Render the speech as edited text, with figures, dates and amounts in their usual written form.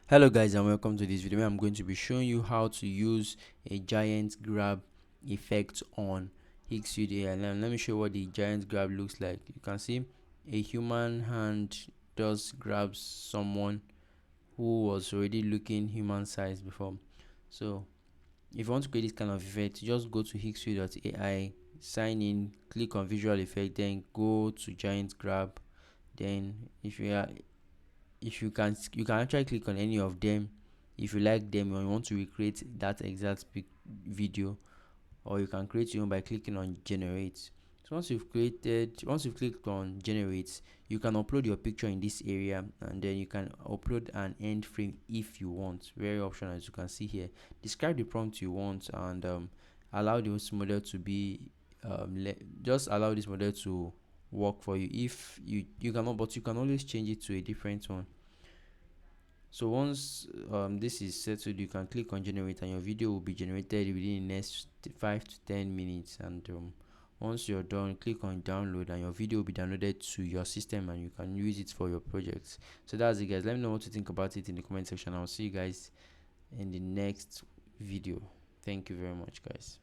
Hello guys, and welcome to this video where I'm going to be showing you how to use a giant grab effect on Higgsfield AI. And let me show you what the giant grab looks like. You can see a human hand just grabs someone who was already looking human size before. So if you want to create this kind of effect, just go to higgsfield.ai, sign in, click on visual effect, then go to giant grab. Then you can actually click on any of them if you like them or you want to recreate that exact video, or you can create your own by clicking on generate. So once you've clicked on generate, you can upload your picture in this area, and then you can upload an end frame if you want. Very optional, as you can see here. Describe the prompt you want, and allow this model to be just allow this model to work for you. If you cannot, but you can always change it to a different one. So once this is settled, you can click on generate, and your video will be generated within the next 5 to 10 minutes. And once you're done, click on download, and your video will be downloaded to your system, and you can use it for your projects. So that's it, guys. Let me know what you think about it in the comment section. I'll see you guys in the next video. Thank you very much, guys.